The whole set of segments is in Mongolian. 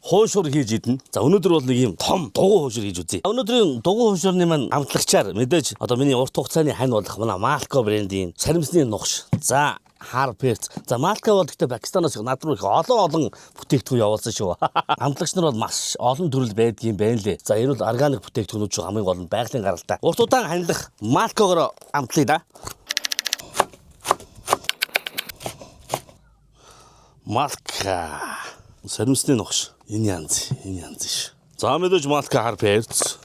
хуушур хийж идэнэ. За өнөөдөр бол нэг юм том дугуй хуушур хийж үзье. Өнөөдрийн дугуй хуушурны маань амтлагчаар мэдээж одоо миний урт хугацааны хань болох манай Малко брендийн саримсны нугш. За хар перц. За Малко бол гэхдээ Пакистанаас над руу их олон бүтээгдэхүүн явуулсан шүү. Амтлагч нар бол маш олон төрөл байдгийн байна лээ. За энэ бол органик бүтээгдэхүүнүүд шүү хамгийн гол нь байгалийн гаралтай. Урт удаан ханилах Малкогоор амтлая да. Малка. Саримсны нугш. Энэ янз ш. За мэдээж Малка хар перц.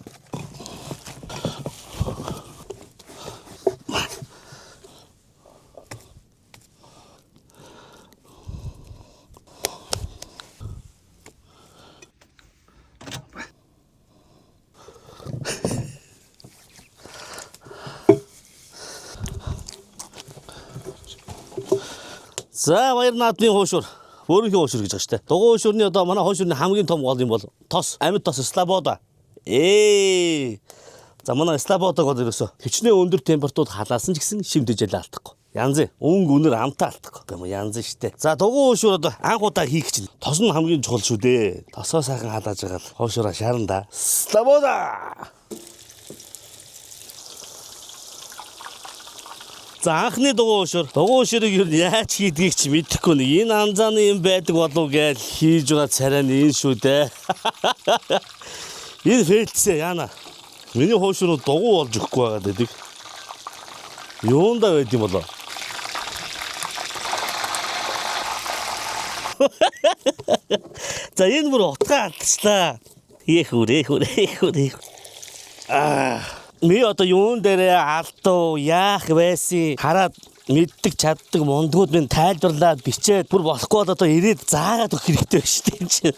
За баяр наадмын хуушур. Өөрийнхөө хуушур гэж байгаа штэ. Дугуй хуушурны одоо манай хуушурны хамгийн том гол юм бол тос. Амьд тос Слобода. За манай Слободаг бол ерөөсө хичнээн өндөр температурд халаасан ч гэсэн шим дэжэл алдахгүй. Янз өнгө үнэр амтаа алдахгүй. Гэм янз штэ. За дугуй хуушур одоо анх удаа хийх чинь тос нь хамгийн чухал шүү дээ. Тосоо сайхан халааж байгаа л хуушураа шаарна да. Слобода. За анхны дугуй хуушурыг юу яаж хийдгийг ч мэдэхгүй нэг энэ анзааны юм байдаг болов гэж хийж байгаа царай нь энэ шүү дээ. Энэ фэлтсэ яана. Миний хуушурууд дугуй болж өгөхгүй байгаа гэдэг. Юунда байд юм болоо. За энэ бүр утгаа алдчихлаа. Эхүрээ. Ми одоо юун дээрээ алдуу яах байсан хараад мэддэг чаддаг мундгууд минь тайлбарлаад бичээд бүр болохгүй бол одоо ирээд заагаад өгөх хэрэгтэй шүү дээ чинь.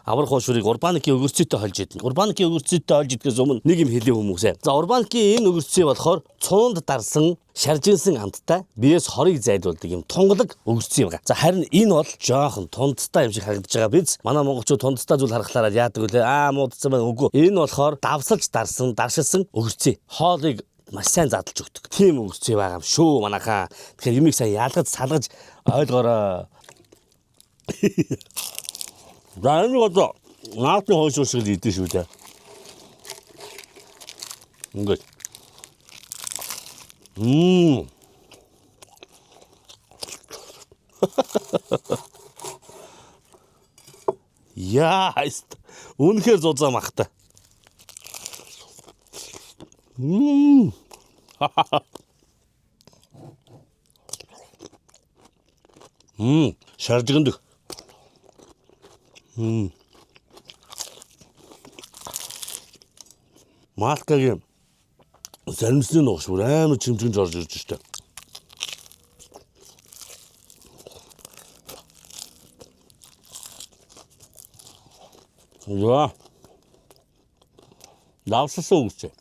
Аврах хуушурыг урбаникийн өгөрцөйтэй холж идэнэ. Урбаникийн өгөрцөйтэй холж идгээс өмнө нэг юм хэлээ хүмүүсээ. За урбаникийн энэ өгөрцөй болохоор цуунд дарсан шаржинсан амттай биеэс хорыг зайлуулдаг юм тунгалаг өгөрцөй юм. За харин энэ бол жоохон тундтай юм шиг харагдаж байгаа биз. Манай монголчууд тундтай зүйл харахлаараа яадаг вэ? Муудсан байна үгүй. Энэ болохоор давсалж дарсан, даршилсан өгөрцөй. Хоолыг маш сайн задлж өгдөг. Тийм өгөрцөй байгаа юм шүү манайхаа. Тэгэхээр юмыг сайн ялгаж салгаж ойлгоорой. За энэ одоо наадмын хуушур шиг идэх шүү дээ. Ингээд. Яаст. Үнэхээр зузаам ахтай. Шаржигндаг. Малкагийн саримсны нугш бүр амар чимчгэн жорж ирж штэ. Ja. Давссан үгч.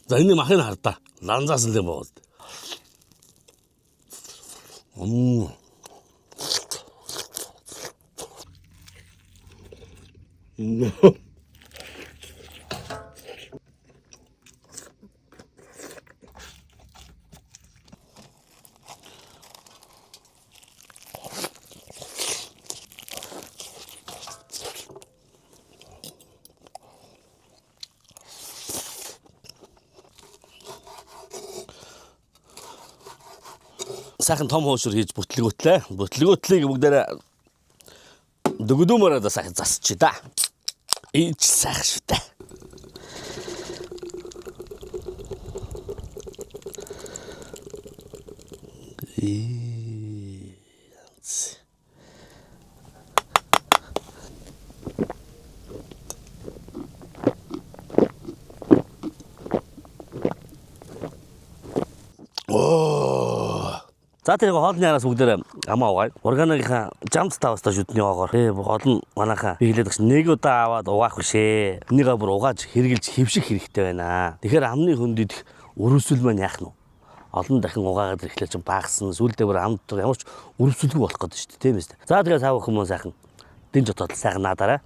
За энэ махыг хардаа. Ланзаас л юм бод. Сайхан том хуушур хийж бүтлгүүтлээ. Бүтлгүүтлийг бүгдээрээ дөгдөөмөрөө сайхан засчих да. Энд сайхан шүү дээ. За тэр хоолны араас бүгдээр амаа угаая. Органикийнхаа жамд тавстаа шүдний оогоор. Гол нь манайхаа биглээд гэж нэг удаа аваад угаах бишээ. Энийгээ бүр угааж хэрглэж хөвших хэрэгтэй байна. Тэгэхээр амны хөндөд өрөөсөл маань яах нь вэ? олон дахин угаагаад ирэхлээр чинь багасна. Сүүлдээ бүр амд ямар ч өрөвсөлгүй болох гэдэг шүү дээ. Тийм ээ. За тэгээ сав хүмүүс сайхан дэнж отоод сайхан наадаарай.